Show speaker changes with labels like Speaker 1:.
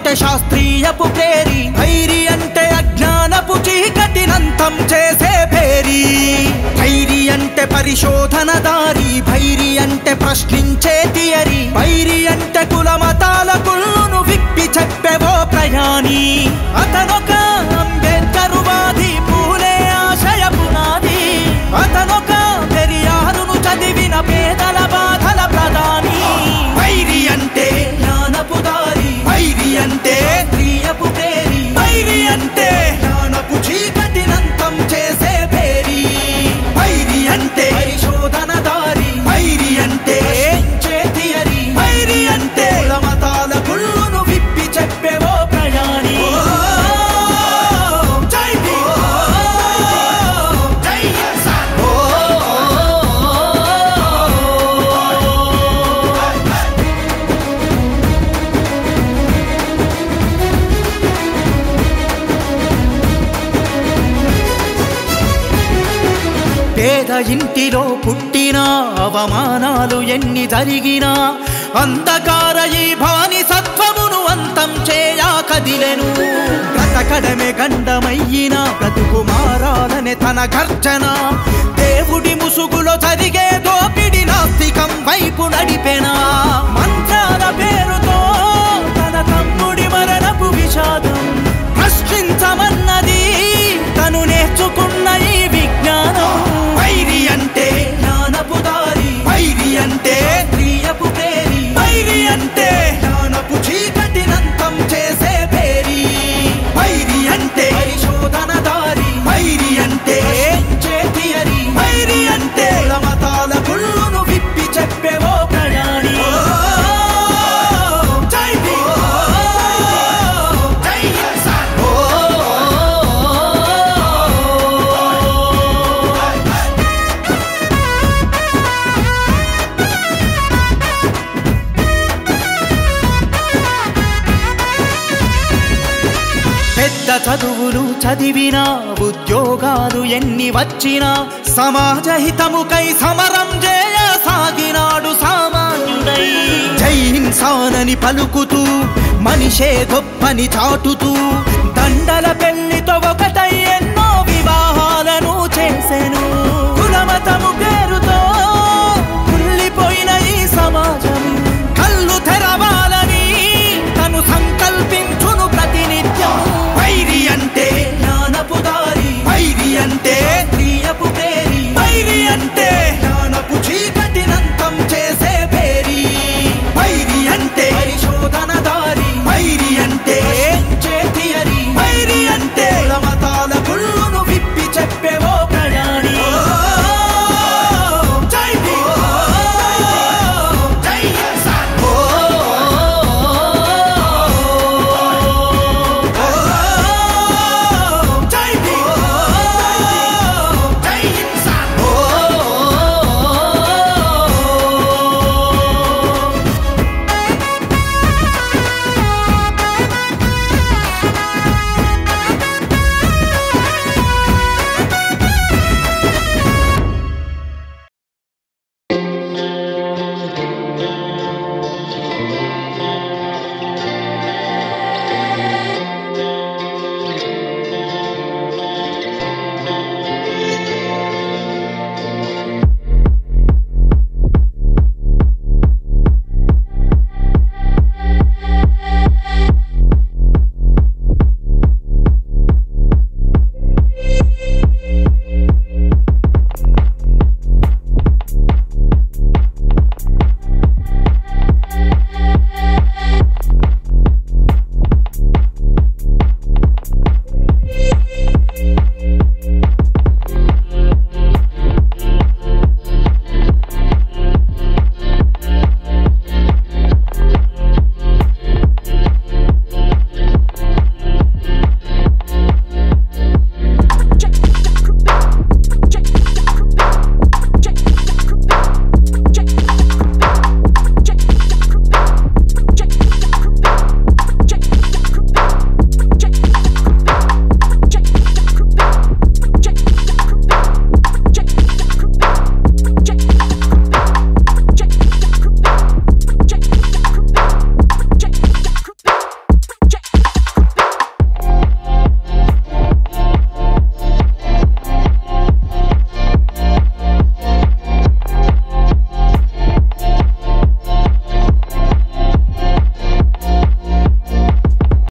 Speaker 1: అంటే శాస్త్రీయపు ప్రేరి, భైరి అంటే అజ్ఞానపు చీకటినంతం చేసే భేరి. భైరి అంటే పరిశోధన దారి, భైరి అంటే ప్రశ్నించే థియరీ, భైరి అంటే కుల మతాల కుళ్ళును విప్పి చెప్పేవో ప్రయాణి. అతనొక అంబేద్కరువాది, పూలే ఆశయ పునాది. అతనొక పెరియారును చదివిన పేదల బాధల ప్రధాని. భైరి అంటే జ్ఞానపు దారి, భైరి అంటే స్త్రీయపు ప్రేరి, భైరి అంటే జ్ఞానపు చీకటినంతం చేసే భేరి. భైరి అంటే పరిశోధన దారి, భైరి అంటే థియరీ, భైరి అంటే మతాల కుళ్ళును విప్పి చెప్పేవో ప్రయాణి. పేద ఇంటిలో పుట్టినా అవమానాలు ఎన్ని జరిగినా అంధకార ఈ బానిసత్వమును అంతం చేయా కదిలెను. బ్రతకడమే గండమయ్యినా బ్రతుకు మారాలనే తన గర్జన. దేవుడి ముసుగులో జరిగే దోపిడి నాస్తికం వైపు నడిపెనా. మంత్రాల పేరుతో తన తమ్ముడి మరణపు విషాదం ప్రశ్నించమన్నది తను నేర్చుకున్న ఈ విజ్ఞానం. భైరి అంటే జ్ఞానపు దారి, భైరి అంటే స్త్రీయపు ప్రేరి, భైరి అంటే జ్ఞానపు చీకటినంతం చేసే భేరి. భైరి అంటే పరిశోధన దారి, భైరి అంటే థియరీ, భైరి అంటే మతాల కుళ్ళును విప్పి చెప్పేవో ప్రయాణి. పెద్ద చదువులు చదివినా ఉద్యోగాలు ఎన్ని వచ్చినా సమాజ హితముకై సమరం చేయసాగినాడు సామాన్యుడై. జై హింసానని పలుకుతూ మనిషే గొప్పని చాటుతూ దండల పెళ్లితో ఒకటై ఎన్నో వివాహాలను చేసెను.